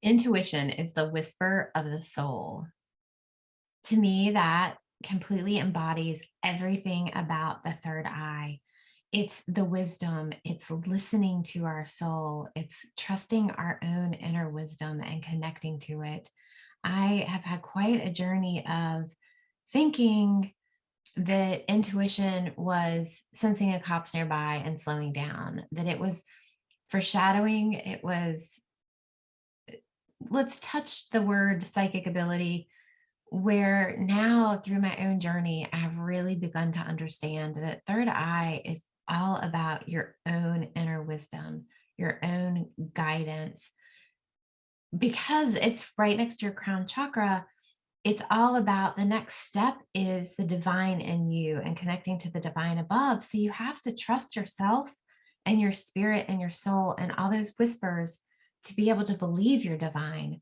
Intuition is the whisper of the soul. To me, that completely embodies everything about the third eye. It's the wisdom, it's listening to our soul, it's trusting our own inner wisdom and connecting to it. I have had quite a journey of thinking that intuition was sensing a cop's nearby and slowing down, that it was foreshadowing, it was, let's touch the word psychic ability, where now through my own journey, I've really begun to understand that third eye is all about your own inner wisdom, your own guidance, because it's right next to your crown chakra. It's all about the next step is the divine in you and connecting to the divine above. So you have to trust yourself and your spirit and your soul and all those whispers to be able to believe you're divine.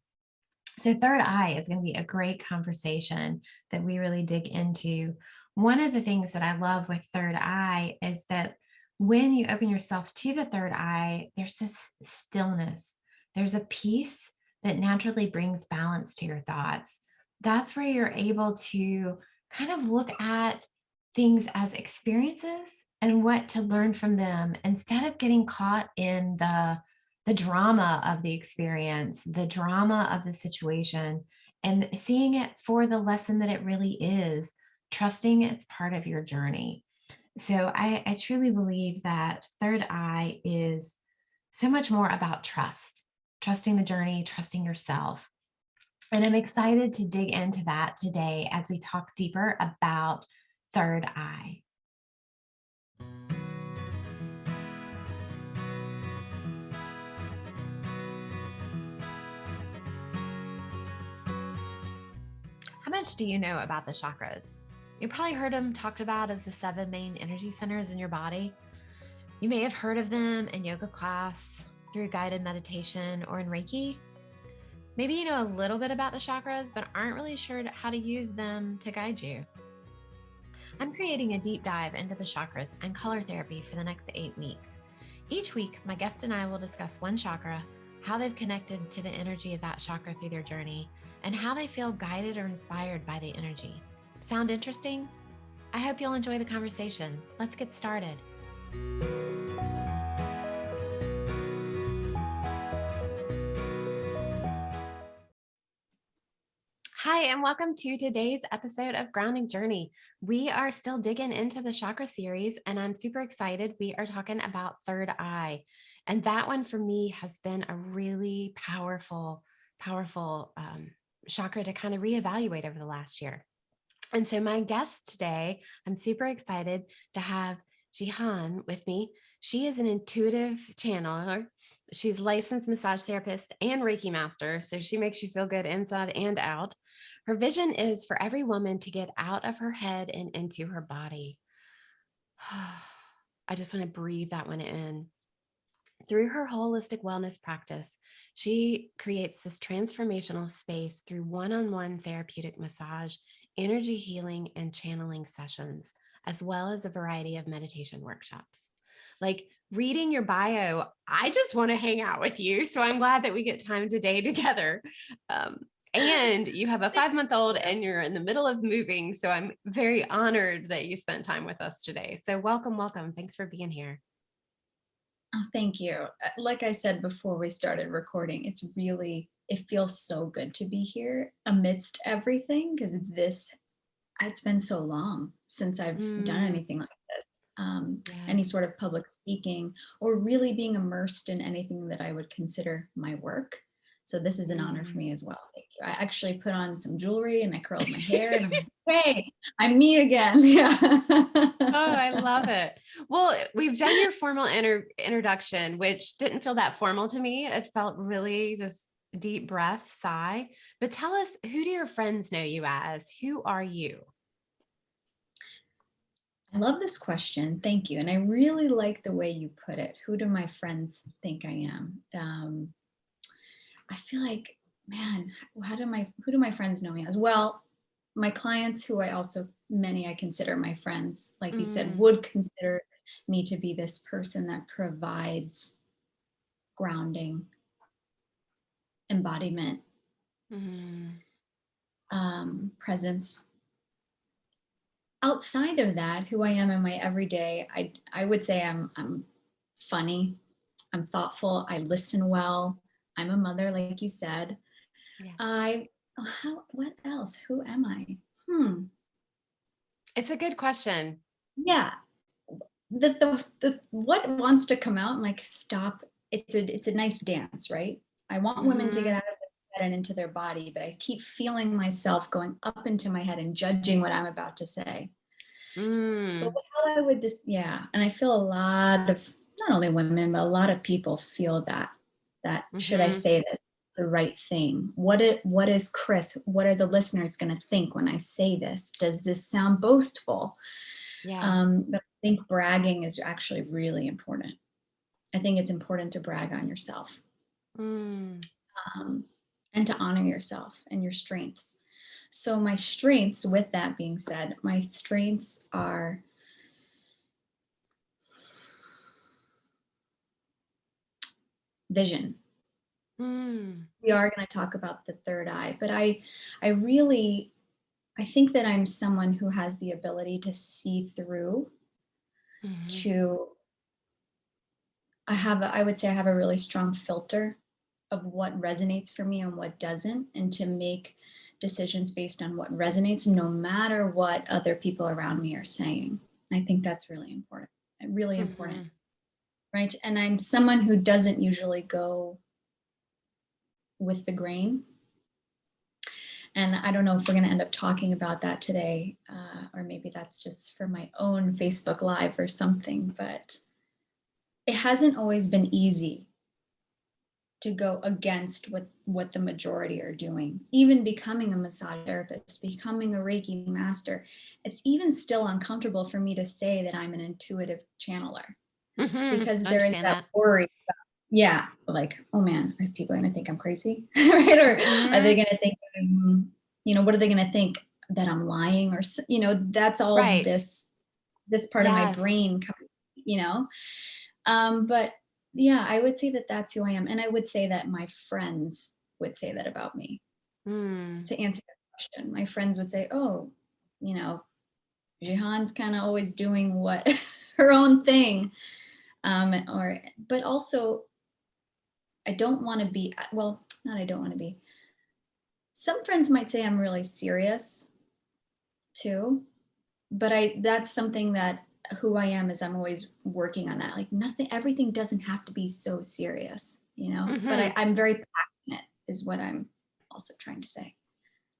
So, third eye is going to be a great conversation that we really dig into. One of the things that I love with third eye is that when you open yourself to the third eye, there's this stillness, there's a peace that naturally brings balance to your thoughts. That's where you're able to kind of look at things as experiences and what to learn from them instead of getting caught in the drama of the experience, the drama of the situation, and seeing it for the lesson that it really is, trusting it's part of your journey. So I truly believe that third eye is so much more about trust, trusting the journey, trusting yourself. And I'm excited to dig into that today as we talk deeper about third eye. How much do you know about the chakras? You probably heard them talked about as the 7 main energy centers in your body. You may have heard of them in yoga class, through guided meditation, or in Reiki. Maybe you know a little bit about the chakras, but aren't really sure how to use them to guide you. I'm creating a deep dive into the chakras and color therapy for the next 8 weeks. Each week, my guest and I will discuss one chakra, how they've connected to the energy of that chakra through their journey, and how they feel guided or inspired by the energy. Sound interesting? I hope you'll enjoy the conversation. Let's get started. Hi, and welcome to today's episode of Grounding Journey. We are still digging into the chakra series, and I'm super excited. We are talking about third eye. And that one for me has been a really powerful chakra to kind of reevaluate over the last year. And so my guest today, I'm super excited to have Jihan with me. She is an intuitive channeler. She's licensed massage therapist and Reiki master, so she makes you feel good inside and out. Her vision is for every woman to get out of her head and into her body. I just want to breathe that one in. Through her holistic wellness practice, she creates this transformational space through one-on-one therapeutic massage, energy healing, and channeling sessions, as well as a variety of meditation workshops. Like reading your bio, I just want to hang out with you. So I'm glad that we get time today together. And you have a 5-month-old and you're in the middle of moving. So I'm very honored that you spent time with us today. So welcome, welcome. Thanks for being here. Oh, thank you. Like I said before we started recording, it feels so good to be here amidst everything, because it's been so long since I've done anything like this. Any sort of public speaking or really being immersed in anything that I would consider my work. So this is an honor for me as well. Thank you. I actually put on some jewelry and I curled my hair and I'm like, hey, I'm me again. Yeah. Oh, I love it. Well, we've done your formal introduction, which didn't feel that formal to me. It felt really just deep breath, sigh. But tell us, who do your friends know you as? Who are you? I love this question. Thank you. And I really like the way you put it. Who do my friends think I am? I feel like, man, who do my friends know me as? Well, my clients, who many I consider my friends, like you said, would consider me to be this person that provides grounding, embodiment, Mm. presence. Outside of that, who I am in my everyday, I would say I'm funny, I'm thoughtful, I listen well, I'm a mother, like you said. Yes. I what else? Who am I? Hmm. It's a good question. Yeah. The what wants to come out, I'm like, stop. It's a nice dance, right? I want women to get Hmm. out of their head and into their body, but I keep feeling myself going up into my head and judging what I'm about to say. But Mm. how I would just, yeah, and I feel a lot of, not only women, but a lot of people feel that should I Hmm. say this the right thing? What is Cris? What are the listeners going to think when I say this? Does this sound boastful? Yes. But I think bragging is actually really important. I think it's important to brag on yourself, Mm. um, and to honor yourself and your strengths. So my strengths, with that being said, my strengths are vision. Mm. We are going to talk about the third eye, but I really, I think that I'm someone who has the ability to see through, Hmm. to I would say I have a really strong filter of what resonates for me and what doesn't, and to make decisions based on what resonates, no matter what other people around me are saying. I think that's really important, Hmm. right? And I'm someone who doesn't usually go with the grain. And I don't know if we're going to end up talking about that today, or maybe that's just for my own Facebook Live or something, but it hasn't always been easy to go against what the majority are doing. Even becoming a massage therapist, becoming a Reiki master, it's even still uncomfortable for me to say that I'm an intuitive channeler, Hmm. because I there is understand that that. worry. Yeah, like, oh man, are people going to think I'm crazy? Right? Or are they Hmm. going to think, what are they going to think, that I'm lying? Or, that's all Right. this part of my Yes. brain, you know? But yeah, I would say that that's who I am. And I would say that my friends would say that about me. Mm. To answer your question, my friends would say, oh, you know, Jihan's kind of always doing what her own thing. But also, I don't want to be, well, not I don't want to be. Some friends might say I'm really serious too, but that's something that who I am is I'm always working on that. Like, nothing, everything doesn't have to be so serious. But Hmm. I'm very passionate is what I'm also trying to say.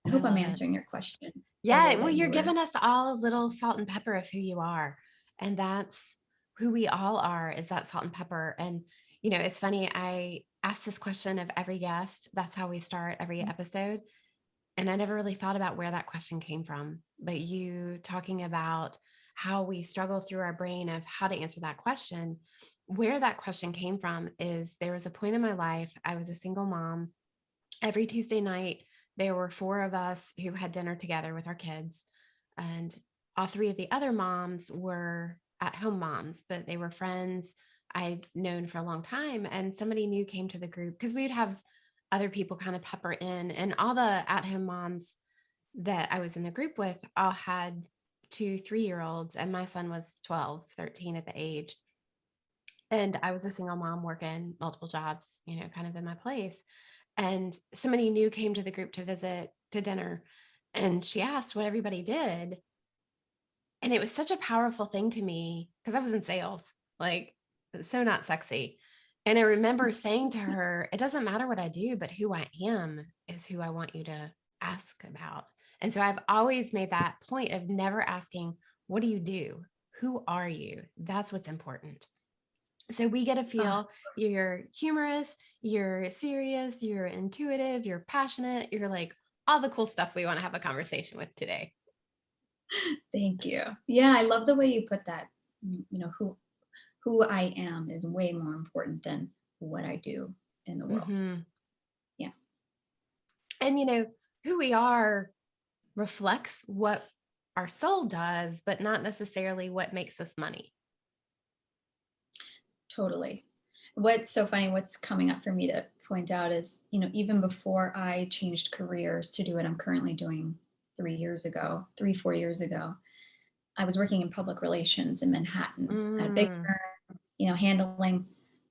I I hope I'm love it. answering your question the Yeah, way well, that you you're were. giving us all a little salt and pepper of who you are. And that's who we all are, is that salt and pepper. And, it's funny. I ask this question of every guest. That's how we start every episode. And I never really thought about where that question came from. But you talking about how we struggle through our brain of how to answer that question, where that question came from is there was a point in my life, I was a single mom. Every Tuesday night, there were four of us who had dinner together with our kids. And all three of the other moms were at home moms, but they were friends I'd known for a long time. And somebody new came to the group because we would have other people kind of pepper in. And all the at home moms that I was in the group with all had 2, 3-year-olds. And my son was 12, 13 at the age. And I was a single mom working multiple jobs, kind of in my place. And somebody new came to the group to visit to dinner. And she asked what everybody did. And it was such a powerful thing to me because I was in sales, like, so not sexy. And I remember saying to her, it doesn't matter what I do, but who I am is who I want you to ask about. And so I've always made that point of never asking, what do you do? Who are you? That's what's important. So we get to Oh, feel you're humorous, you're serious, you're intuitive, you're passionate, you're like all the cool stuff we want to have a conversation with today. thank you. Yeah, I love the way you put that. Who I am is way more important than what I do in the world. Hmm. Yeah, And who we are reflects what our soul does, but not necessarily what makes us money. totally. What's so funny, what's coming up for me to point out is, even before I changed careers to do what I'm currently doing 4 years ago, I was working in public relations in Manhattan at a big Mm, firm, handling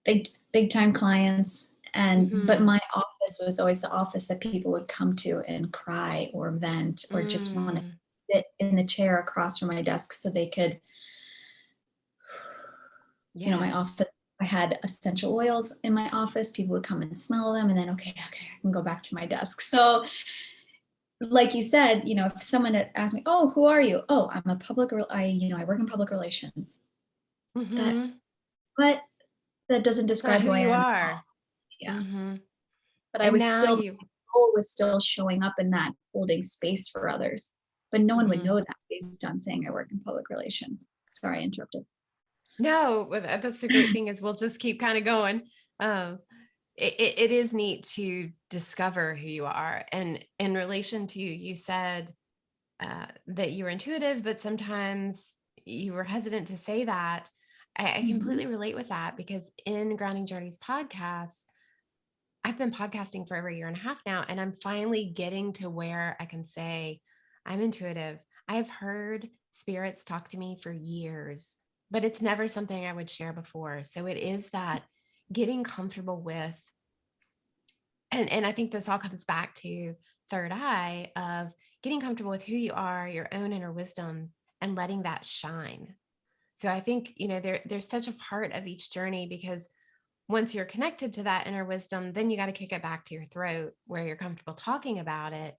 big time clients. But mhm, my office was always the office that people would come to and cry or vent or just want to mm. sit in the chair across from my desk so they could, my Yes. office, I had essential oils in my office. People would come and smell them and then, okay, I can go back to my desk. So like you said, if someone had asked me, oh, who are you? Oh, I'm a I work in public relations. That, Mhm. but that doesn't It's not describe who who I you am. are. Yeah. Mhm. But I And was now still, you my goal was still showing up in that, holding space for others. But no one would mhm. know that based on saying I work in public relations. Sorry, I interrupted. No, but that's the great thing is we'll just keep kind of going. Um, it is neat to discover who you are. And in relation to, you said that you were intuitive, but sometimes you were hesitant to say that. I Mhm. completely relate with that because in Grounding Journeys podcast, I've been podcasting for over a year and a half now, and I'm finally getting to where I can say I'm intuitive. I've heard spirits talk to me for years, but it's never something I would share before. So it is that getting comfortable with, and I think this all comes back to third eye of getting comfortable with who you are, your own inner wisdom, and letting that shine. So I think, there's such a part of each journey because once you're connected to that inner wisdom, then you got to kick it back to your throat where you're comfortable talking about it.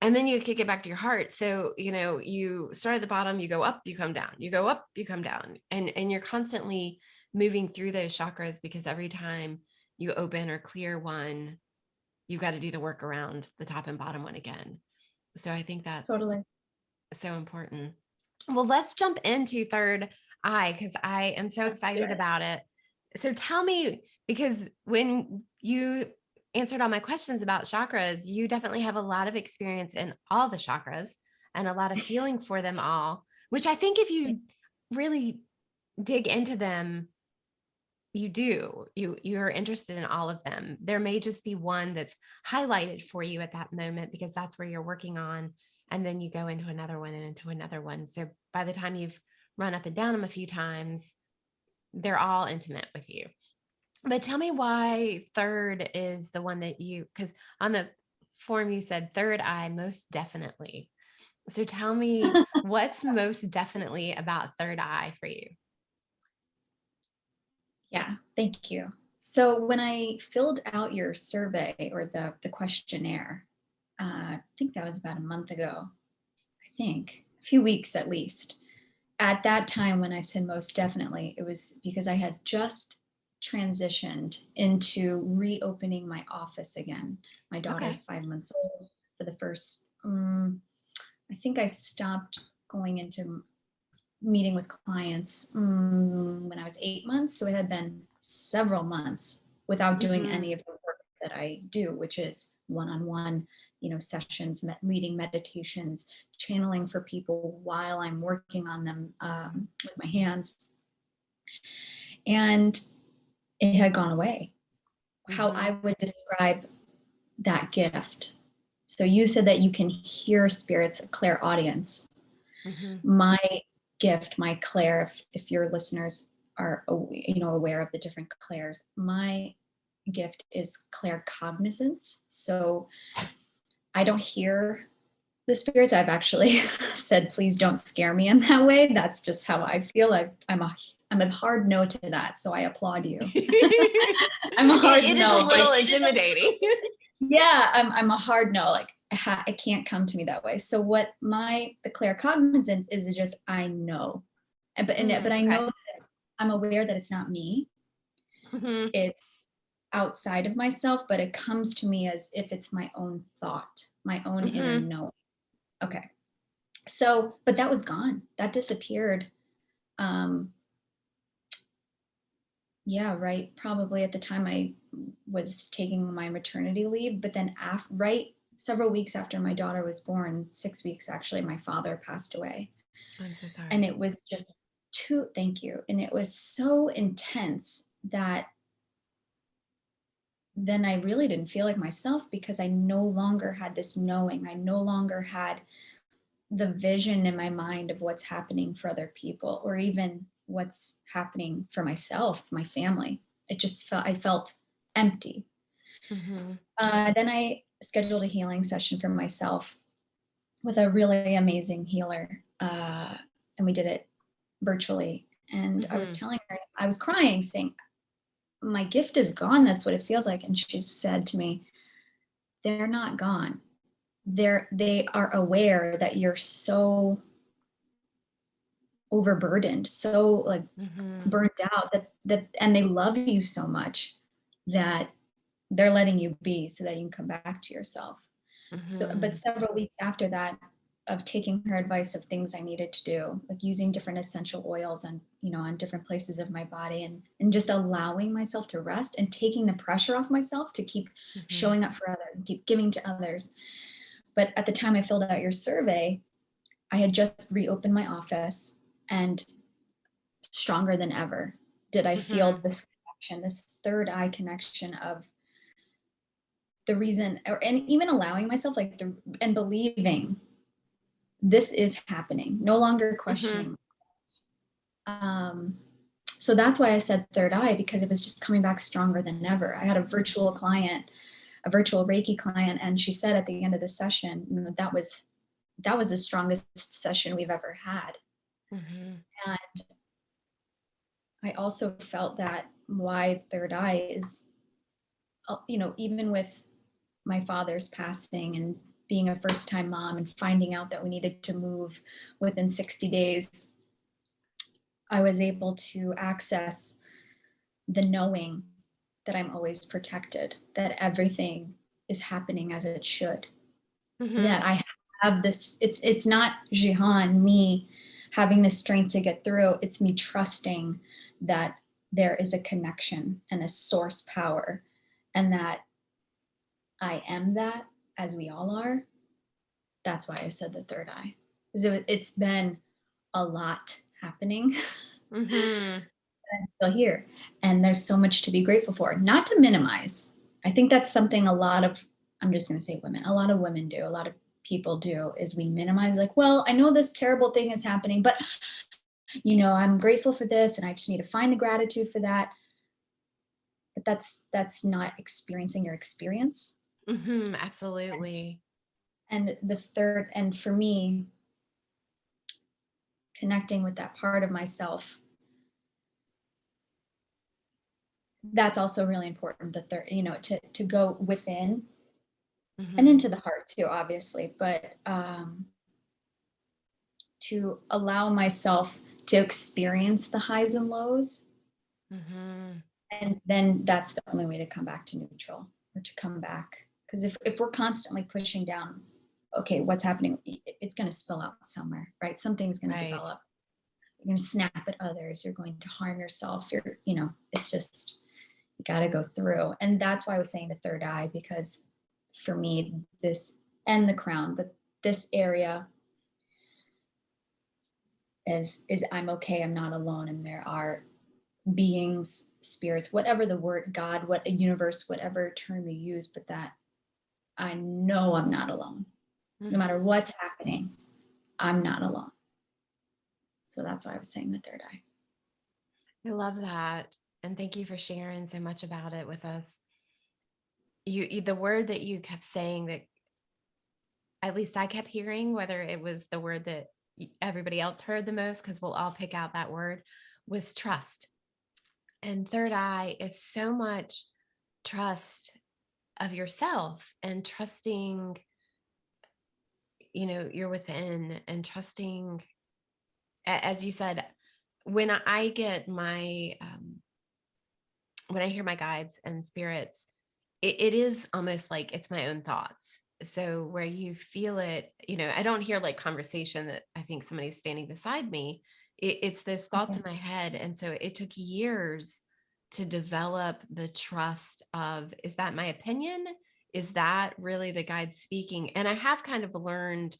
And then you kick it back to your heart. So, you start at the bottom, you go up, you come down, you go up, you come down. And you're constantly moving through those chakras because every time you open or clear one, you've got to do the work around the top and bottom one again. So I think that's Totally. so important. Well, let's jump into third eye because I am so Let's do excited it. about it. So tell me, because when you answered all my questions about chakras, you definitely have a lot of experience in all the chakras and a lot of healing for them all, which I think if you really dig into them, you do. You're interested in all of them. There may just be one that's highlighted for you at that moment because that's where you're working on, and then you go into another one and into another one. So by the time you've run up and down them a few times, they're all intimate with you. But tell me why third is the one that because on the form you said third eye most definitely. So tell me what's most definitely about third eye for you. Yeah, thank you. So when I filled out your survey or the questionnaire, I think that was about a month ago. I think a few weeks at least. At that time, when I said most definitely, it was because I had just transitioned into reopening my office again. My daughter's Okay. 5 months old. For the first, I think I stopped going into meeting with clients when I was 8 months. So it had been several months without doing Mm-hmm. any of the work that I do, which is one-on-one, sessions, leading meditations, channeling for people while I'm working on them with my hands. And it had gone away. How Mm-hmm. I would describe that gift. So you said that you can hear spirits, a clairaudience. Mm-hmm. My gift, my clair, if your listeners are aware of the different clairs, my gift is claircognizance. So I don't hear the spirits. I've actually said, please don't scare me in that way. That's just how I feel. I'm a hard no to that. So I applaud you. I'm a hard It is a no. little intimidating. Yeah, I'm a hard no. Like it can't come to me that way. So what the claircognizance is just I know, but I know Okay. that I'm aware that it's not me. Hmm. It's outside of myself, but it comes to me as if it's my own thought, my own inner Hmm. knowing. Okay. So, but that was gone. That disappeared. Um, yeah, right. Probably at the time I was taking my maternity leave, but then right several weeks after my daughter was born, 6 weeks actually, my father passed away. I'm so And sorry. it was just thank you. And it was so intense that then I really didn't feel like myself, because I no longer had this knowing. I no longer had the vision in my mind of what's happening for other people, or even what's happening for myself, my family. I felt empty. Mhm. Then I scheduled a healing session for myself with a really amazing healer. And we did it virtually. And I was Mhm. telling her, I was crying, saying, my gift is gone. That's what it feels like. And she said to me, they're not gone. They are aware that you're so overburdened, so like Mhm. burnt out, and they love you so much that they're letting you be so that you can come back to yourself. So, but Mhm. several weeks after that, of taking her advice of things I needed to do, like using different essential oils on, on different places of my body, and just allowing myself to rest and taking the pressure off myself to keep Mhm. showing up for others and keep giving to others. But at the time I filled out your survey, I had just reopened my office, and stronger than ever did I feel Mhm. this connection, this third eye connection of the reason, and even allowing myself and believing this is happening, no longer Mhm. questioning. Um, so that's why I said third eye, because it was just coming back stronger than ever. I had a virtual client, a virtual Reiki client, and she said at the end of the session, that was the strongest session we've ever had. Mhm. And I also felt that why third eye is, even with my father's passing and being a first time mom and finding out that we needed to move within 60 days, I was able to access the knowing that I'm always protected, that everything is happening as it should, that Mhm. I have this, it's not Jihan, me having the strength to get through, it's me trusting that there is a connection and a source power, and that I am that, as we all are. That's why I said the third eye, because it's been a lot happening. Mhm. I'm still here, and there's so much to be grateful for. Not to minimize. I think that's something I'm just going to say women, a lot of women do, a lot of people do, is we minimize, like, well, I know this terrible thing is happening, but I'm grateful for this, and I just need to find the gratitude for that. But that's not experiencing your experience. Mhm. Absolutely. And the third, and for me, connecting with that part of myself, that's also really important, that there, to go within and Mhm. into the heart too, obviously, but to allow myself to experience the highs and lows. Mhm. And then that's the only way to come back to neutral, or to come back. Because if we're constantly pushing down, okay, what's happening? It's going to spill out somewhere, right? Something's going to Right. develop. You're going to snap at others. You're going to harm yourself. It's just, you got to go through. And that's why I was saying the third eye, because for me, this, and the crown, but this area is I'm okay, I'm not alone, and there are beings, spirits, whatever the word, God, what a universe, whatever term you use, but that I know I'm not alone. No matter Mhm. what's happening, I'm not alone. So that's why I was saying the third eye. I love that. And thank you for sharing so much about it with us. The word that you kept saying, that at least I kept hearing, whether it was the word that everybody else heard the most, because we'll all pick out that word, was trust. And third eye is so much trust of yourself, and trusting, you're within, and trusting, as you said, when I get my, when I hear my guides and spirits, it is almost like it's my own thoughts. So where you feel it, I don't hear like conversation that I think somebody's standing beside me. It's those thoughts Okay. in my head. And so it took years to develop the trust of, is that my opinion? Is that really the guide speaking? And I have kind of learned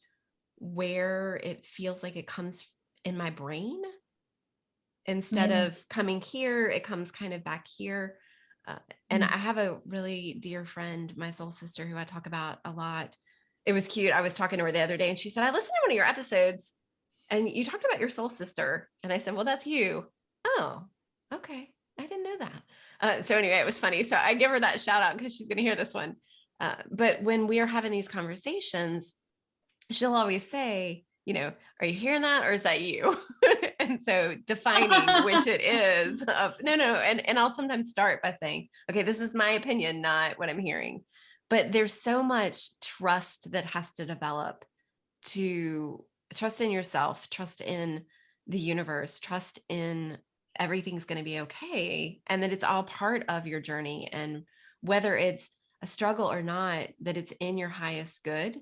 where it feels like it comes in my brain. Instead Yeah. of coming here, it comes kind of back here. Uh, and I have a really dear friend, my soul sister, who I talk about a lot. It was cute. I was talking to her the other day and she said, I listened to one of your episodes and you talked about your soul sister. And I said, well, that's you. Oh, okay. I didn't know that. So anyway, it was funny. So I give her that shout out because she's going to hear this one. But when we are having these conversations, she'll always say, are you hearing that or is that you? And so defining which it is no. And I'll sometimes start by saying, okay, this is my opinion, not what I'm hearing. But there's so much trust that has to develop, to trust in yourself, trust in the universe, trust in everything's going to be okay. And that it's all part of your journey. And whether it's a struggle or not, that it's in your highest good.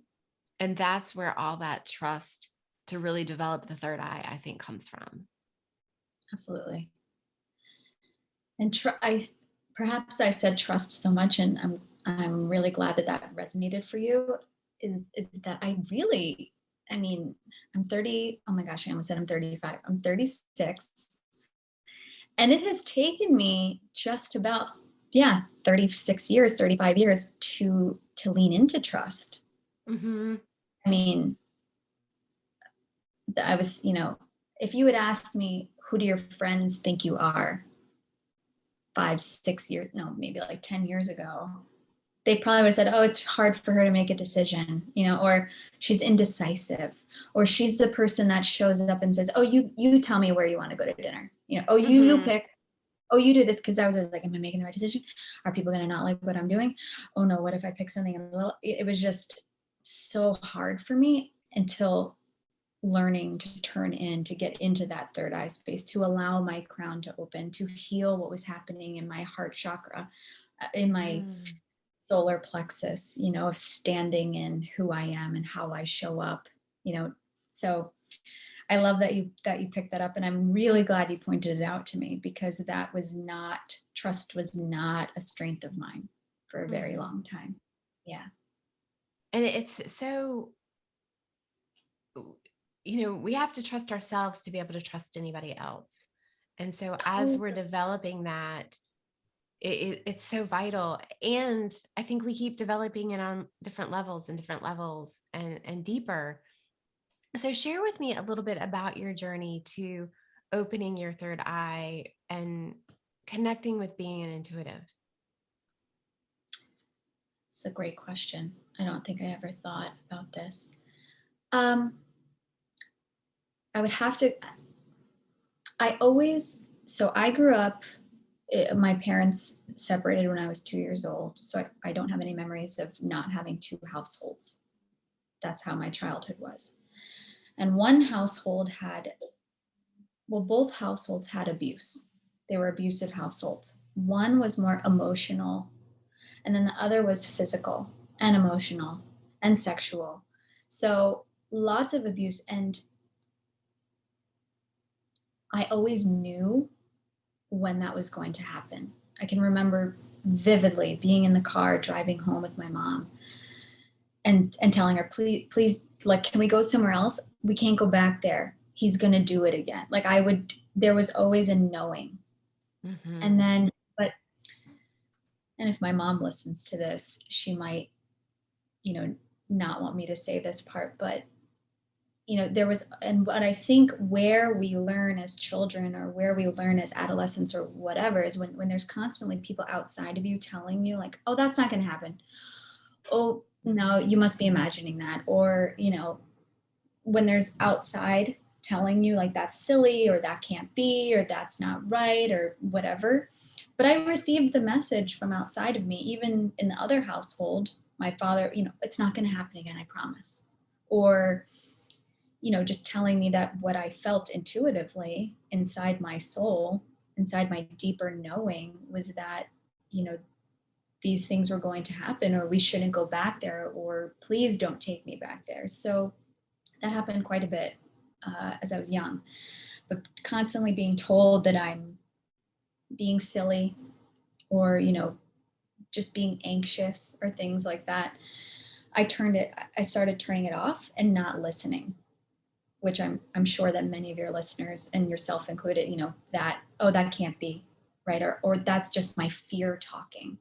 And that's where all that trust to really develop the third eye, I think, comes from. Absolutely. And perhaps I said trust so much, and I'm really glad that that resonated for you. Is that I mean, I'm 30. Oh my gosh, I almost said I'm 35. I'm 36, and it has taken me just about 36 years, 35 years to lean into trust. Mm-hmm. I mean, I was, if you had asked me, who do your friends think you are 5, 6 years, no, maybe like 10 years ago, they probably would have said, oh, it's hard for her to make a decision, or she's indecisive, or she's the person that shows up and says, oh, you tell me where you want to go to dinner. Oh, you Mm-hmm. pick. Oh, you do this. Cause I was like, am I making the right decision? Are people going to not like what I'm doing? Oh no, what if I pick something it was just so hard for me until learning to to get into that third eye space, to allow my crown to open, to heal what was happening in my heart chakra, in my Mm. solar plexus, of standing in who I am and how I show up, so I love that you picked that up, and I'm really glad you pointed it out to me, because trust was not a strength of mine for a very Mm. long time. Yeah. And it's so, we have to trust ourselves to be able to trust anybody else. And so as Oh, we're developing that, it's so vital. And I think we keep developing it on different levels and deeper. So share with me a little bit about your journey to opening your third eye and connecting with being an intuitive. it's a great question. I don't think I ever thought about this. Um, I would have to, so I grew up, my parents separated when I was 2 years old. So I don't have any memories of not having two households. That's how my childhood was. And both households had abuse. They were abusive households. One was more emotional, and then the other was physical and emotional and sexual. So lots of abuse. And I always knew when that was going to happen. I can remember vividly being in the car driving home with my mom and telling her, please, like, can we go somewhere else? We can't go back there. He's going to do it again. There was always a knowing. And Mm-hmm. then, and if my mom listens to this, she might, you know, not want me to say this part, but but I think where we learn as children, or where we learn as adolescents or whatever, is when there's constantly people outside of you telling you, like, oh, that's not going to happen. Oh, no, you must be imagining that. Or, when there's outside telling you, like, that's silly, or that can't be, or that's not right, or whatever. But I received the message from outside of me, even in the other household. My father, it's not going to happen again, I promise. Or, just telling me that what I felt intuitively inside my soul, inside my deeper knowing, was that, these things were going to happen, or we shouldn't go back there, or please don't take me back there. So that happened quite a bit as I was young, but constantly being told that I'm being silly, or, just being anxious, or things like that. I started turning it off and not listening, which I'm sure that many of your listeners, and yourself included, that, oh, that can't be, right? Or that's just my fear talking.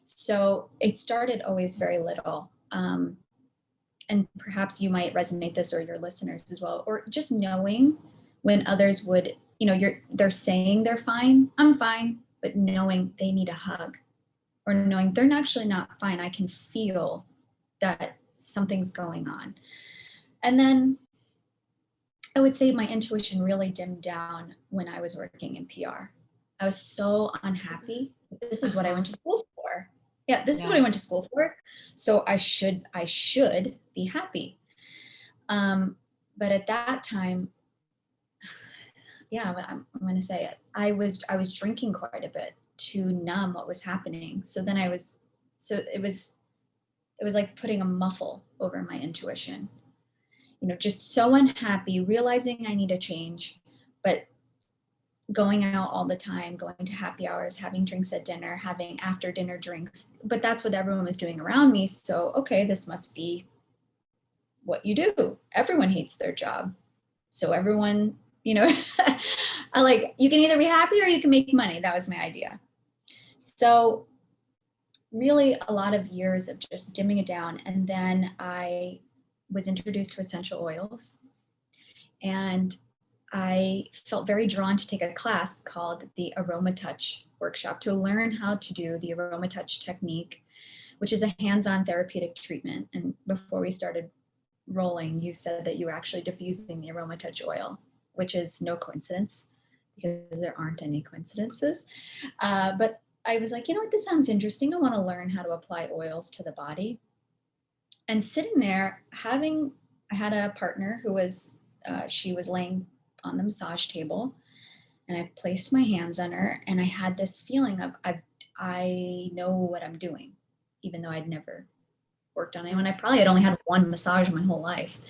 So it started always very little. And perhaps you might resonate this, or your listeners as well, or just knowing when others would, they're saying they're fine, I'm fine, but knowing they need a hug, or knowing they're actually not fine. I can feel that something's going on. And then I would say my intuition really dimmed down when I was working in PR. I was so unhappy. This is what I went to school for. Yeah, this is what I went to school for. So I should be happy. But at that time, yeah, I'm going to say it. I was drinking quite a bit to numb what was happening. So then it was like putting a muffle over my intuition. Just so unhappy, realizing I need a change, but going out all the time, going to happy hours, having drinks at dinner, having after dinner drinks. But that's what everyone was doing around me. So, okay, this must be what you do. Everyone hates their job. So everyone, I like, you can either be happy or you can make money. That was my idea. So really a lot of years of just dimming it down. And then I was introduced to essential oils, and I felt very drawn to take a class called the Aromatouch workshop to learn how to do the Aromatouch technique, which is a hands-on therapeutic treatment. And before we started rolling, you said that you were actually diffusing the Aromatouch oil, which is no coincidence because there aren't any coincidences. But I was like, what, this sounds interesting. I want to learn how to apply oils to the body. And sitting there, I had a partner who was, she was laying on the massage table, and I placed my hands on her, and I had this feeling of, I know what I'm doing, even though I'd never worked on anyone. I probably had only had one massage my whole life.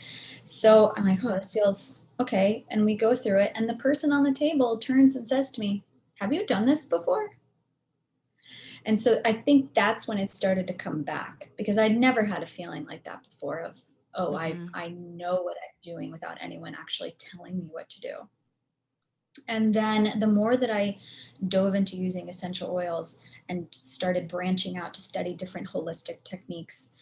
So I'm like, oh, this feels okay. And we go through it, and the person on the table turns and says to me, have you done this before? And so I think that's when it started to come back, because I'd never had a feeling like that before of, oh, I know what I'm doing without anyone actually telling me what to do. And then the more that I dove into using essential oils and started branching out to study different holistic techniques,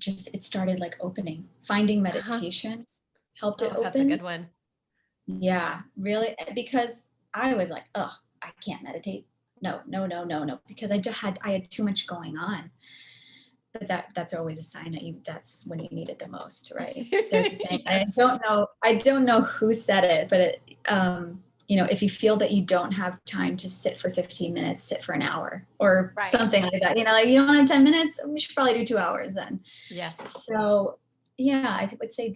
it started like opening. Finding meditation helped it open. That's a good one. Yeah, really, because I was like, oh, I can't meditate. No, because I had too much going on. But that's always a sign that that's when you need it the most, right? There's a saying, yes. I don't know who said it, but if you feel that you don't have time to sit for 15 minutes, sit for an hour or something like that. Like, you don't have 10 minutes, we should probably do 2 hours then. Yeah. So yeah, I would say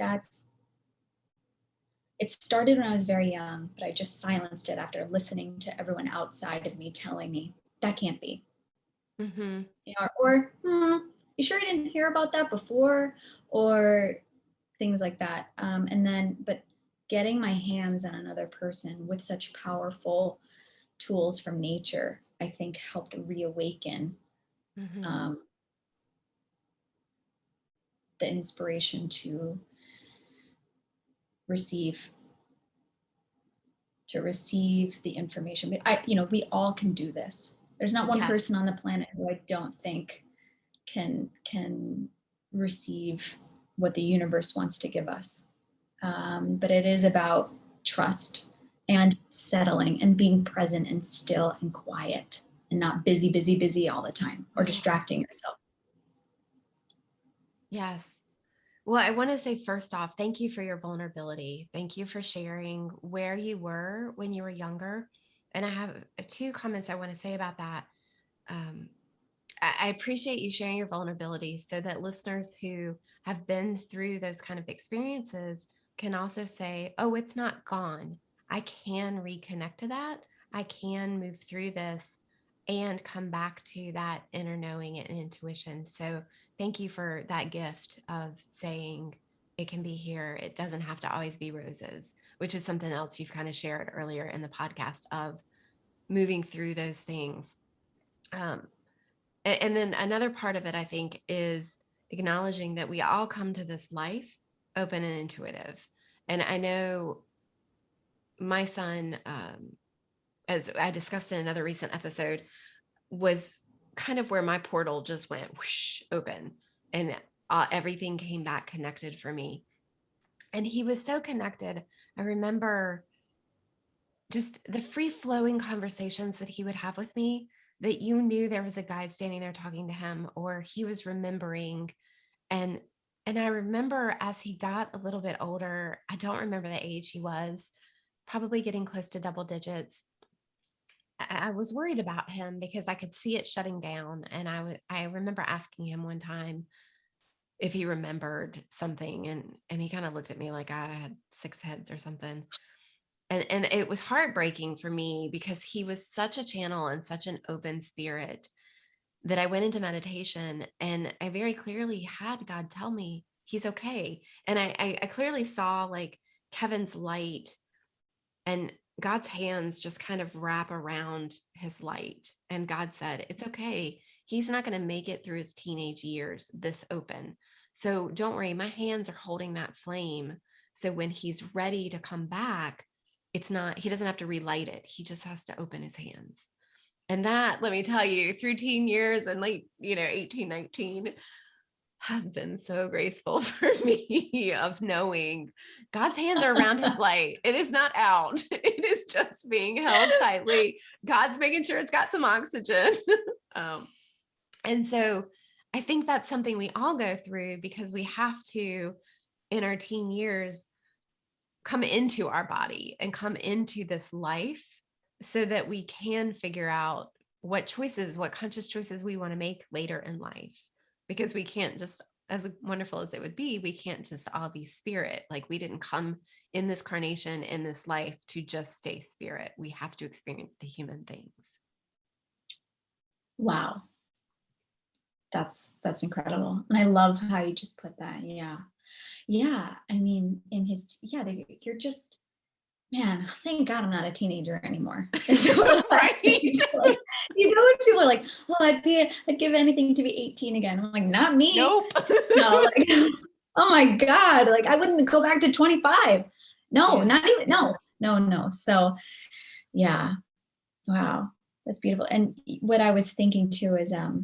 it started when I was very young, but I just silenced it after listening to everyone outside of me telling me that can't be. Mm-hmm. Or you sure you didn't hear about that before, or things like that. But getting my hands on another person with such powerful tools from nature, I think helped reawaken the inspiration to receive the information. We all can do this. There's not one person on the planet who I don't think can receive what the universe wants to give us. But it is about trust and settling and being present and still and quiet and not busy all the time or distracting yourself. Yes. Well, I want to say first off, thank you for your vulnerability. Thank you for sharing where you were when you were younger. And I have 2 comments I want to say about that. I appreciate you sharing your vulnerability so that listeners who have been through those kind of experiences can also say, oh, it's not gone. I can reconnect to that. I can move through this and come back to that inner knowing and intuition. So thank you for that gift of saying it can be here. It doesn't have to always be roses, which is something else you've kind of shared earlier in the podcast of moving through those things. And then another part of it, I think, is acknowledging that we all come to this life open and intuitive. And I know my son, as I discussed in another recent episode, was kind of where my portal just went whoosh, open, and everything came back connected for me. And he was so connected. I remember just the free flowing conversations that he would have with me, that you knew there was a guide standing there talking to him, or he was remembering. And I remember as he got a little bit older, I don't remember the age he was, probably getting close to double digits. I was worried about him because I could see it shutting down. And I remember asking him one time if he remembered something, and he kind of looked at me like I had six heads or something. And it was heartbreaking for me because he was such a channel and such an open spirit, that I went into meditation and I very clearly had God tell me he's okay. And I clearly saw like Kevin's light and God's hands just kind of wrap around his light. And God said, it's okay. He's not going to make it through his teenage years this open. So don't worry, my hands are holding that flame. So when he's ready to come back, he doesn't have to relight it. He just has to open his hands. And that, let me tell you, through teen years and late, 18, 19, has been so graceful for me, of knowing God's hands are around his light. It is not out. It is just being held tightly. God's making sure it's got some oxygen. And so I think that's something we all go through, because we have to, in our teen years, come into our body and come into this life so that we can figure out what conscious choices we want to make later in life. Because we can't just, as wonderful as it would be, we can't just all be spirit. Like, we didn't come in this carnation, in this life, to just stay spirit. We have to experience the human things. Wow. That's incredible. And I love how you just put that. Yeah. Yeah. I mean, you're just, man, thank God I'm not a teenager anymore. Right. Like, when people are like, well, I'd give anything to be 18 again. I'm like, not me. Nope. No, like, oh my God. Like, I wouldn't go back to 25. No, Yeah. not even, no. So yeah. Wow. That's beautiful. And what I was thinking too is, how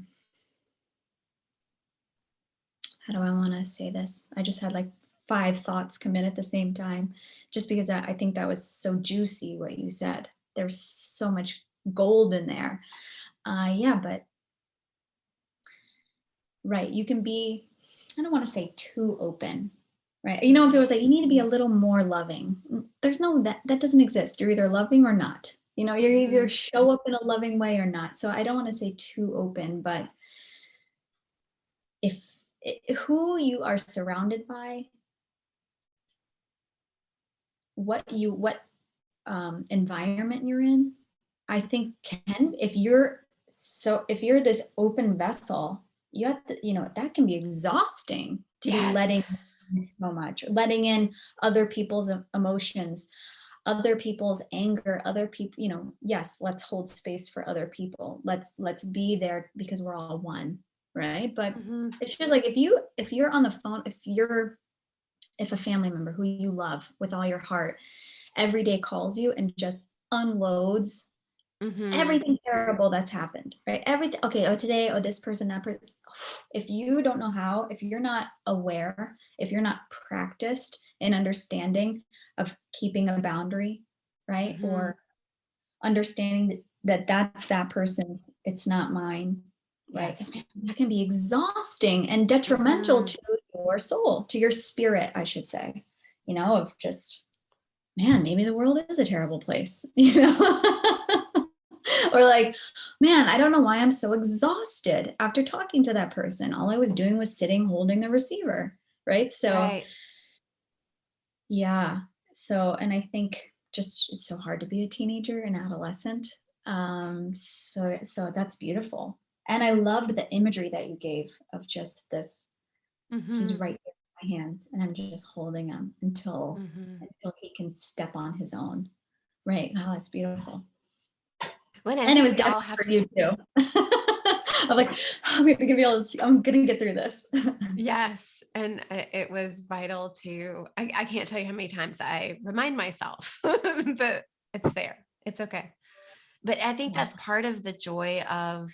do I want to say this? I just had like 5 thoughts come in at the same time, just because I think that was so juicy what you said. There's so much gold in there. But right, you can be, I don't want to say too open, right? When people say you need to be a little more loving, there's no, that doesn't exist. You're either loving or not. You're either show up in a loving way or not. So I don't want to say too open, but who you are surrounded by, what environment you're in, I think if you're this open vessel, you have to, that can be exhausting to be letting in so much, letting in other people's emotions, other people's anger, other people, yes, let's hold space for other people. Let's be there because we're all one, right? But it's just like, if you're on the phone, if a family member who you love with all your heart every day calls you and just unloads everything terrible that's happened, right? Everything. Okay. Today, this person, that person. If you don't know how, if you're not aware, if you're not practiced in understanding of keeping a boundary, right? Or understanding that's that person's, it's not mine, right? Yes. That can be exhausting and detrimental to your soul, to your spirit, I should say, of just, man, maybe the world is a terrible place, or like, man, I don't know why I'm so exhausted after talking to that person. All I was doing was sitting, holding the receiver, right? So, yeah. So, and I think just, it's so hard to be a teenager and adolescent. So that's beautiful. And I loved the imagery that you gave of just this, he's right there in my hands and I'm just holding him until he can step on his own. Right. Oh, that's beautiful. And it was definitely for you too. I'm like, I'm gonna get through this. Yes. And it was vital to, I can't tell you how many times I remind myself that it's there. It's okay. But I think Yeah. that's part of the joy of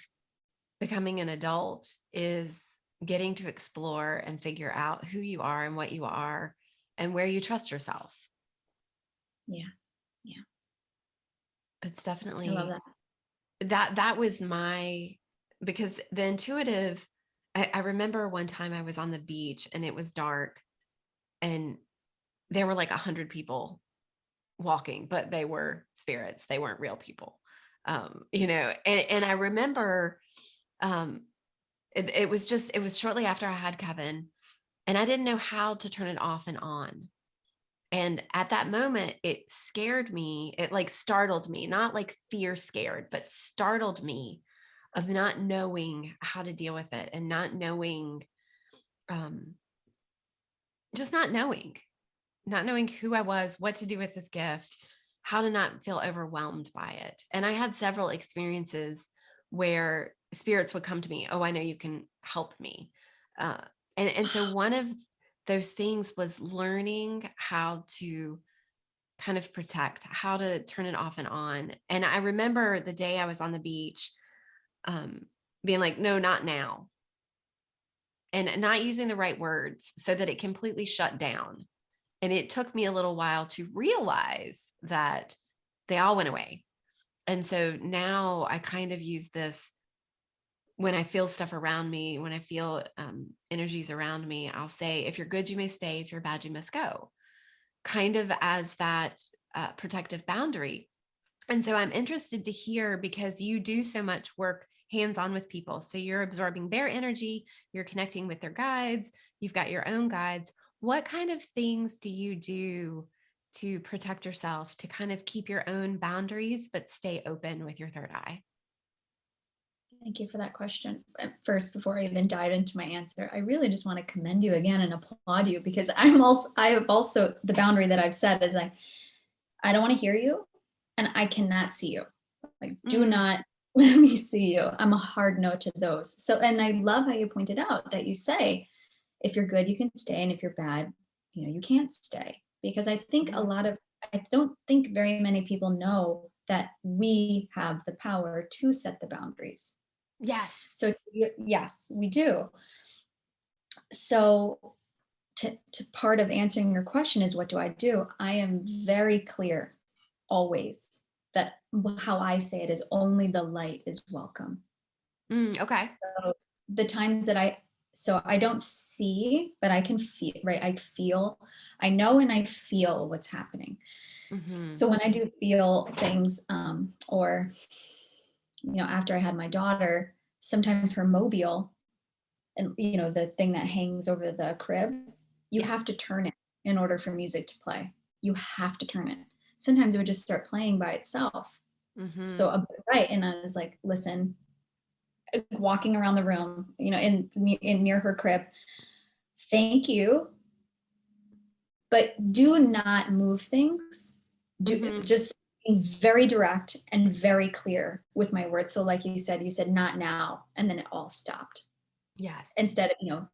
becoming an adult is getting to explore and figure out who you are and what you are and where you trust yourself. Yeah. Yeah. It's I love definitely that. that was my, because the intuitive, I remember one time I was on the beach and it was dark and there were like 100 people walking, but they were spirits. They weren't real people. And I remember um, it was shortly after I had Kevin and I didn't know how to turn it off and on. And at that moment, it scared me. It like startled me, not like fear scared, but startled me of not knowing how to deal with it and not knowing, um, just not knowing who I was, what to do with this gift, how to not feel overwhelmed by it. And I had several experiences where spirits would come to me. Oh, I know you can help me. Uh, and so one of those things was learning how to kind of protect, how to turn it off and on. And I remember the day I was on the beach, um, being like, no, not now. And not using the right words so that it completely shut down. And it took me a little while to realize that they all went away. And so now I kind of use this when I feel stuff around me, when I feel energies around me, I'll say, if you're good, you may stay. If you're bad, you must go, kind of as that protective boundary. And so I'm interested to hear because you do so much work hands on with people. So you're absorbing their energy, you're connecting with their guides, you've got your own guides. What kind of things do you do to protect yourself, to kind of keep your own boundaries, but stay open with your third eye? Thank you for that question. First, before I even dive into my answer, I really just want to commend you again and applaud you because I have also, the boundary that I've set is like, I don't want to hear you and I cannot see you. Like, do Mm, not let me see you. I'm a hard no to those. So, and I love how you pointed out that you say, if you're good, you can stay. And if you're bad, you can't stay. Because I think mhm. I don't think very many people know that we have the power to set the boundaries. Yes. So yes, we do. So to part of answering your question is what do I do? I am very clear always that how I say it is only the light is welcome. Okay. So the times that so I don't see, but I can feel, right? I know and I feel what's happening. Hmm. So when I do feel things, or, after I had my daughter, sometimes her mobile and the thing that hangs over the crib, you have Yes. to turn it in order for music to play. You have to turn it. Sometimes it would just start playing by itself. So Hmm. right, and I was like, listen, walking around the room, in near her crib, thank you, but do not move things. Do Hmm. just being very direct and very clear with my words. So like you said not now, and then it all stopped. Yes. Instead of,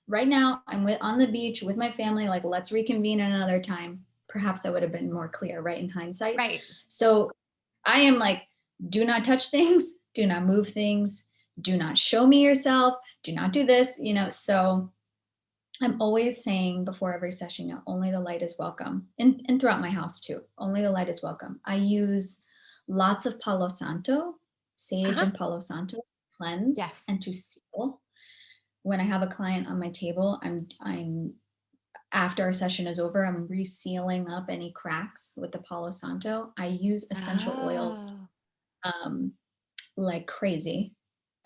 right now I'm on the beach with my family, like let's reconvene at another time. Perhaps I would have been more clear, right, in hindsight. Right. So I am like, do not touch things, do not move things, do not show me yourself, do not do this, so I'm always saying before every session, only the light is welcome. And throughout my house too, only the light is welcome. I use lots of Palo Santo, sage Uh-huh. and Palo Santo cleanse Yes. and to seal. When I have a client on my table, I'm after our session is over, I'm resealing up any cracks with the Palo Santo. I use essential oils Oh. um, like crazy.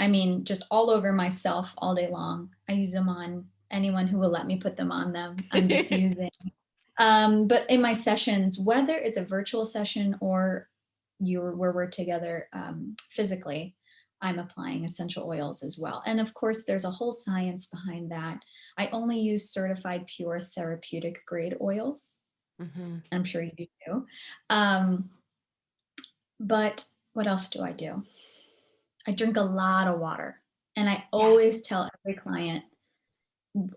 I mean, just all over myself all day long. I use them on anyone who will let me put them on them. I'm diffusing. But in my sessions, whether it's a virtual session or where we're together physically, I'm applying essential oils as well. And of course, there's a whole science behind that. I only use certified pure therapeutic grade oils. Hmm. I'm sure you do too. Um, but what else do I do? I drink a lot of water. And I Yes. always tell every client,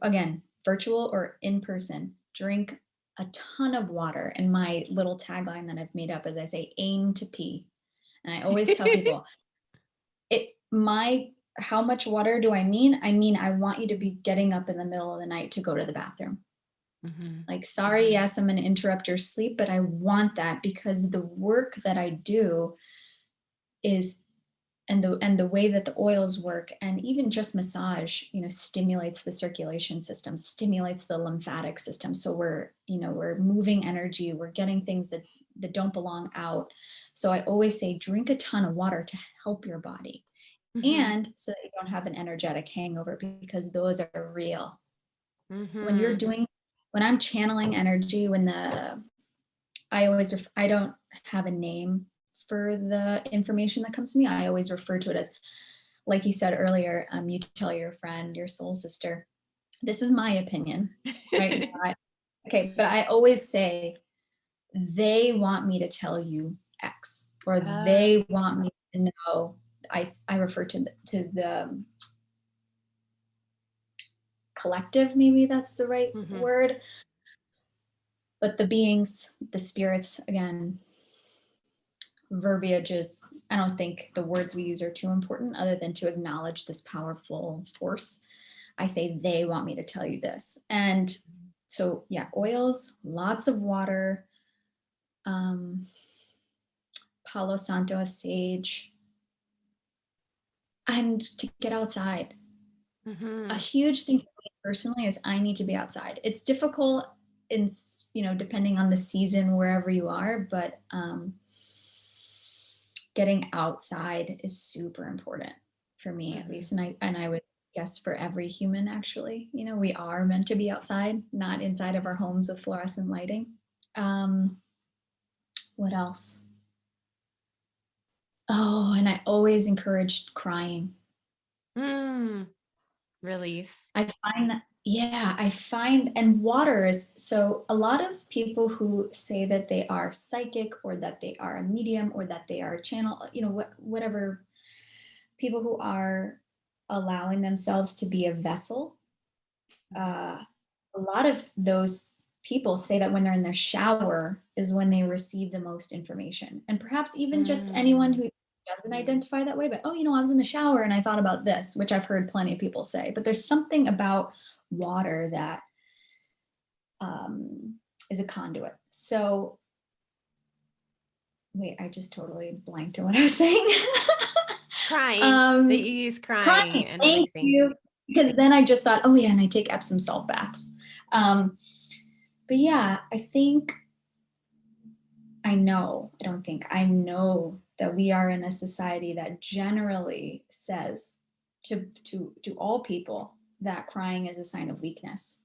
again, virtual or in person, drink a ton of water. And my little tagline that I've made up is I say, aim to pee. And I always tell people, how much water do I mean? I mean, I want you to be getting up in the middle of the night to go to the bathroom. Like, sorry, yes, I'm going to interrupt your sleep, but I want that, because the work that I do is, and the way that the oils work, and even just massage, stimulates the circulation system, stimulates the lymphatic system. So we're moving energy, we're getting things that don't belong out. So I always say, drink a ton of water to help your body. And so that you don't have an energetic hangover, because those are real. When I'm channeling energy, I don't have a name for the information that comes to me. I always refer to it as, like you said earlier, you tell your friend, your soul sister. This is my opinion, right? Okay, but I always say, they want me to tell you X, or they want me to know. I refer to the collective, maybe that's the right word. But the beings, the spirits, again, verbiage is, I don't think the words we use are too important, other than to acknowledge this powerful force. I say, they want me to tell you this. And so, yeah, oils, lots of water, Palo Santo, sage, and to get outside. A huge thing for me personally is I need to be outside. It's difficult depending on the season, wherever you are, but getting outside is super important for me, at least. And I would guess for every human, actually. We are meant to be outside, not inside of our homes with fluorescent lighting. What else? Oh, and I always encouraged crying. Release. I find that, and water is, so a lot of people who say that they are psychic, or that they are a medium, or that they are a channel, whatever, people who are allowing themselves to be a vessel, a lot of those people say that when they're in their shower is when they receive the most information. And perhaps even just anyone who doesn't identify that way, but I was in the shower and I thought about this, which I've heard plenty of people say. But there's something about water that is a conduit. So wait, I just totally blanked on what I was saying. Crying. That you use crying and thank releasing. you. Because then I just thought, oh yeah, and I take Epsom salt baths. But yeah, I know that we are in a society that generally says to all people that crying is a sign of weakness,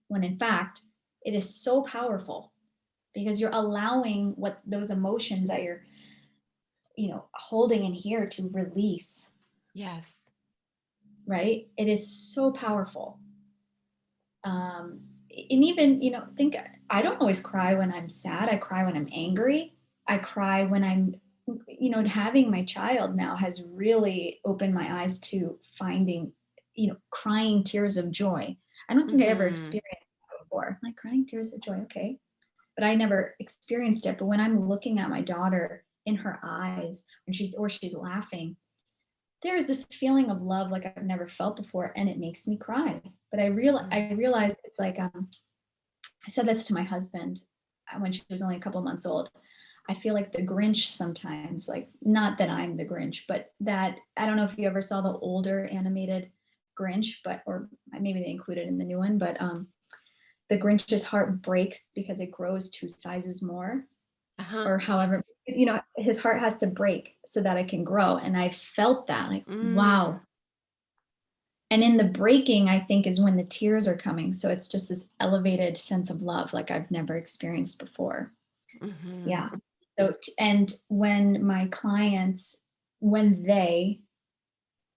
when in fact it is so powerful, because you're allowing those emotions that you're holding in here to release. Yes. Right? It is so powerful. And even, I don't always cry when I'm sad. I cry when I'm angry. I cry when I'm, having my child now has really opened my eyes to finding, crying tears of joy. I don't think I ever experienced that before. Like, crying tears of joy, okay. But I never experienced it. But when I'm looking at my daughter in her eyes, when she's laughing, there is this feeling of love like I've never felt before, and it makes me cry. But I realize it's like, I said this to my husband when she was only a couple months old. I feel like the Grinch sometimes, like, not that I'm the Grinch, but that, I don't know if you ever saw the older animated Grinch, or maybe they included in the new one, but the Grinch's heart breaks because it grows 2 sizes more, or however, his heart has to break so that it can grow. And I felt that, like, wow. And in the breaking, I think, is when the tears are coming. So it's just this elevated sense of love like I've never experienced before. Yeah. So, and when my clients, when they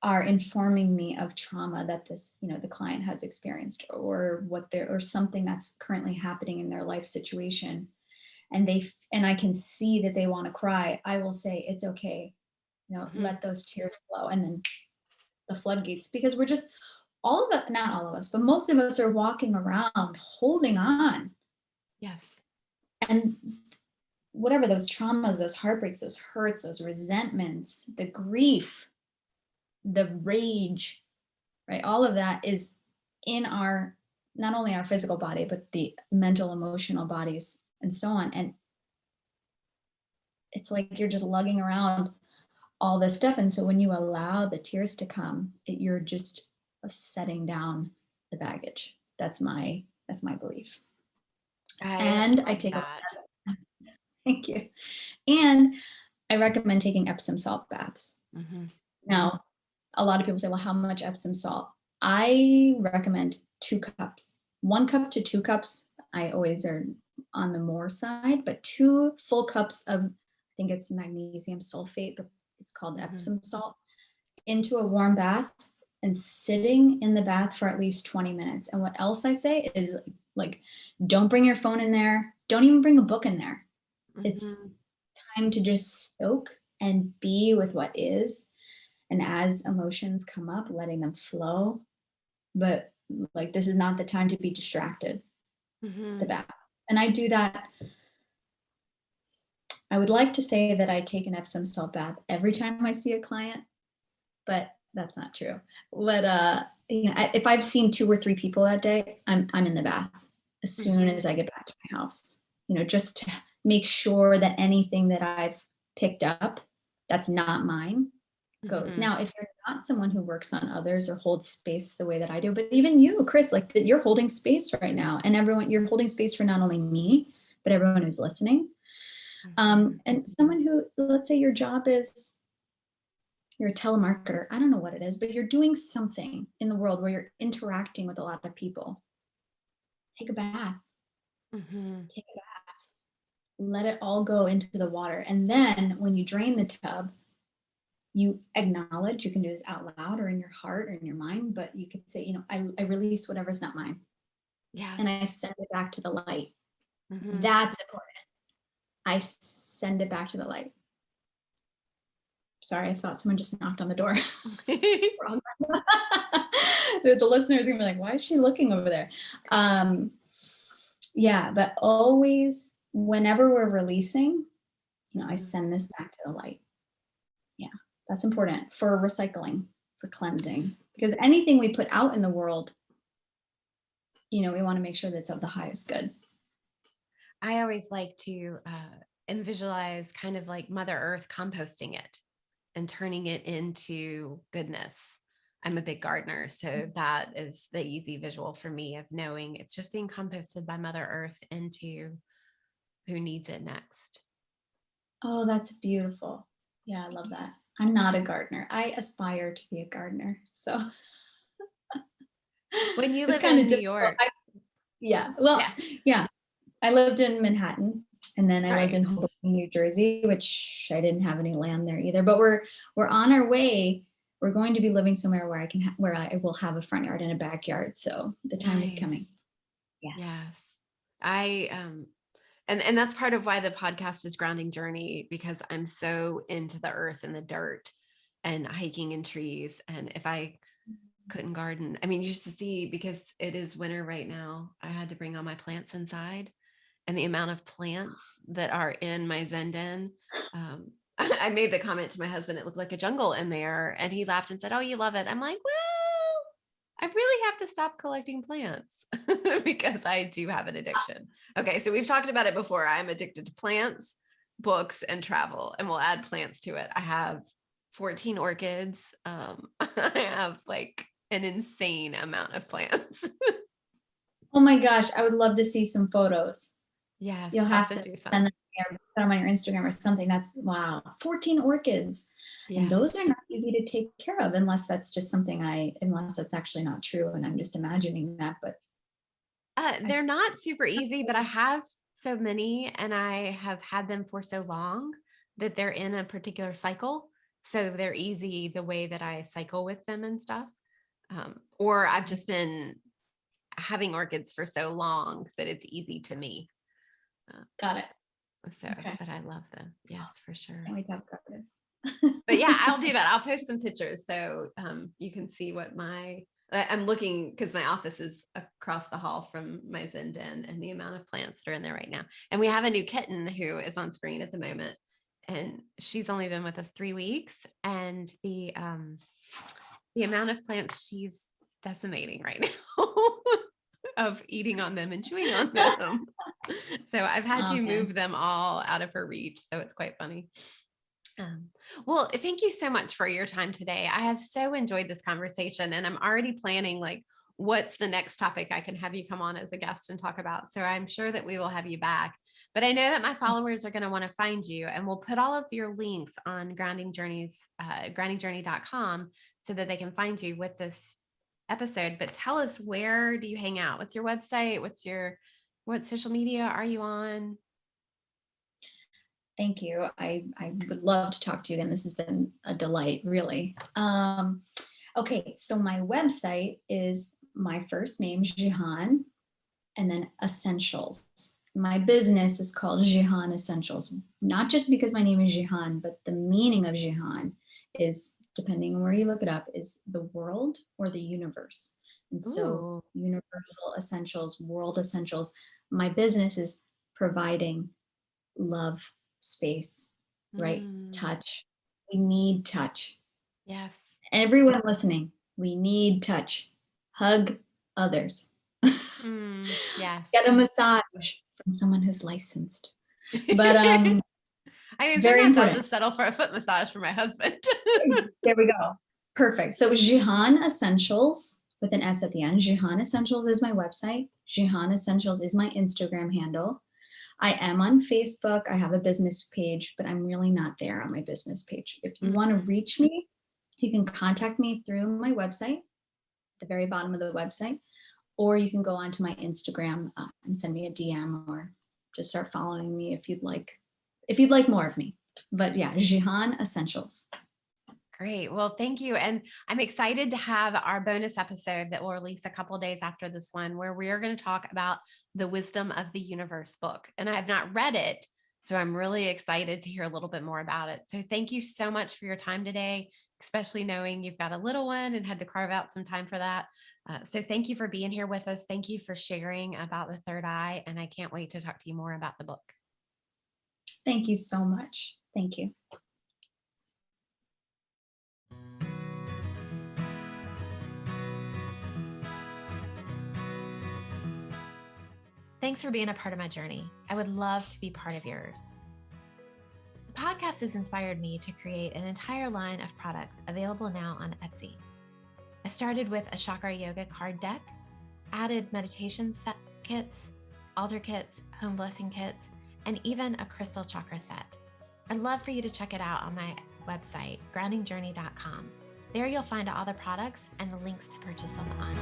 are informing me of trauma that this, the client has experienced, or or something that's currently happening in their life situation, and I can see that they want to cry, I will say, it's okay, let those tears flow. And then the floodgates, because all of us, not all of us, but most of us are walking around holding on. Yes. And whatever those traumas, those heartbreaks, those hurts, those resentments, the grief, the rage, right? All of that is in our, not only our physical body, but the mental, emotional bodies and so on. And it's like you're just lugging around all this stuff. And so when you allow the tears to come, you're just setting down the baggage. That's my belief. I And I love take a that. thank you. And I recommend taking Epsom salt baths. Mm-hmm. Now, a lot of people say, well, how much Epsom salt? I recommend 2 cups. 1 cup to 2 cups. I always are on the more side, but 2 full cups of, I think it's magnesium sulfate, but it's called Mm-hmm. Epsom salt, into a warm bath and sitting in the bath for at least 20 minutes. And what else I say is like, don't bring your phone in there. Don't even bring a book in there. Mm-hmm. It's time to just soak and be with what is. And as emotions come up, letting them flow. But like, this is not the time to be distracted. Mm-hmm. The bath. And I do that. I would like to say that I take an Epsom salt bath every time I see a client, but that's not true. But if I've seen 2 or 3 people that day, I'm in the bath as soon as I get back to my house. Just to make sure that anything that I've picked up that's not mine goes. Now, if you're not someone who works on others or holds space the way that I do, but even you, Chris, like that, you're holding space right now, and everyone, you're holding space for not only me, but everyone who's listening. And someone who, let's say your job is, you're a telemarketer. I don't know what it is, but you're doing something in the world where you're interacting with a lot of people. Take a bath. Take a bath. Let it all go into the water. And then when you drain the tub, you acknowledge, you can do this out loud or in your heart or in your mind, but you could say, I release whatever's not mine. Yeah. And I send it back to the light. Mm-hmm. That's important. I send it back to the light. Sorry, I thought someone just knocked on the door. The listeners are gonna be like, why is she looking over there? Yeah, but always, whenever we're releasing, I send this back to the light. Yeah, that's important for recycling, for cleansing, because anything we put out in the world, we want to make sure that's of the highest good. I always like to and visualize kind of like Mother Earth composting it and turning it into goodness. I'm a big gardener, so that is the easy visual for me of knowing it's just being composted by Mother Earth into who needs it next. Oh, that's beautiful. Yeah, I love that. I'm not a gardener. I aspire to be a gardener. So when you it's live kind in of New difficult. York. Yeah. I lived in Manhattan, and then I lived in Right. Hoboken, New Jersey, which I didn't have any land there either. But we're on our way. We're going to be living somewhere where where I will have a front yard and a backyard. So the time is coming. Yes. I and that's part of why the podcast is Grounding Journey, because I'm so into the earth and the dirt and hiking in trees. And if I couldn't garden, I mean, you just see, because it is winter right now, I had to bring all my plants inside, and the amount of plants that are in my Zen den. I made the comment to my husband, it looked like a jungle in there. And he laughed and said, oh, you love it. I'm like, well, I really have to stop collecting plants because I do have an addiction. Okay, so we've talked about it before. I'm addicted to plants, books, and travel, and we'll add plants to it. I have 14 orchids. I have like an insane amount of plants. Oh my gosh, I would love to see some photos. Yeah, You'll have to send them or put them on your Instagram or something. That's wow. 14 orchids. Yes. And those are not easy to take care of unless that's just something unless that's actually not true. And I'm just imagining that, but. They're not super easy, but I have so many and I have had them for so long that they're in a particular cycle. So they're easy the way that I cycle with them and stuff. Or I've just been having orchids for so long that it's easy to me. Got it. So, okay. But I love them. Yes, for sure. Can't wait to have orchids. But yeah, I'll do that. I'll post some pictures so you can see what my I'm looking because my office is across the hall from my Zen den, and the amount of plants that are in there right now. And we have a new kitten who is on screen at the moment, and she's only been with us 3 weeks, and the amount of plants she's decimating right now of eating on them and chewing on them. So I've had to move them all out of her reach. So it's quite funny. Well, thank you so much for your time today. I have so enjoyed this conversation, and I'm already planning like what's the next topic I can have you come on as a guest and talk about. So I'm sure that we will have you back. But I know that my followers are going to want to find you, and we'll put all of your links on groundingjourney.com so that they can find you with this episode. But tell us, where do you hang out? What's your website? What social media are you on? Thank you. I would love to talk to you again. This has been a delight, really. Okay, so my website is my first name, Jihan, and then Essentials. My business is called Jihan Essentials, not just because my name is Jihan, but the meaning of Jihan is, depending on where you look it up, is the world or the universe. And so universal essentials, world essentials. My business is providing love, space, right? Touch. We need touch. Yes. Everyone listening, we need touch. Hug others. Yes. Get a massage from someone who's licensed. But I mean, very sometimes important. I'll just settle for a foot massage for my husband. There we go. Perfect. So Jihan Essentials with an S at the end. Jihan Essentials is my website. Jihan Essentials is my Instagram handle. I am on Facebook. I have a business page, but I'm really not there on my business page. If you want to reach me, you can contact me through my website, the very bottom of the website, or you can go onto my Instagram and send me a DM, or just start following me if you'd like more of me. But yeah, Jihan Essentials. Great. Well, thank you. And I'm excited to have our bonus episode that will release a couple days after this one, where we are going to talk about the Wisdom of the Universe book. And I have not read it, so I'm really excited to hear a little bit more about it. So thank you so much for your time today, especially knowing you've got a little one and had to carve out some time for that. So thank you for being here with us. Thank you for sharing about the third eye. And I can't wait to talk to you more about the book. Thank you so much. Thank you. Thanks for being a part of my journey. I would love to be part of yours. The podcast has inspired me to create an entire line of products available now on Etsy. I started with a chakra yoga card deck, added meditation set kits, altar kits, home blessing kits, and even a crystal chakra set. I'd love for you to check it out on my website, groundingjourney.com. There you'll find all the products and the links to purchase them on.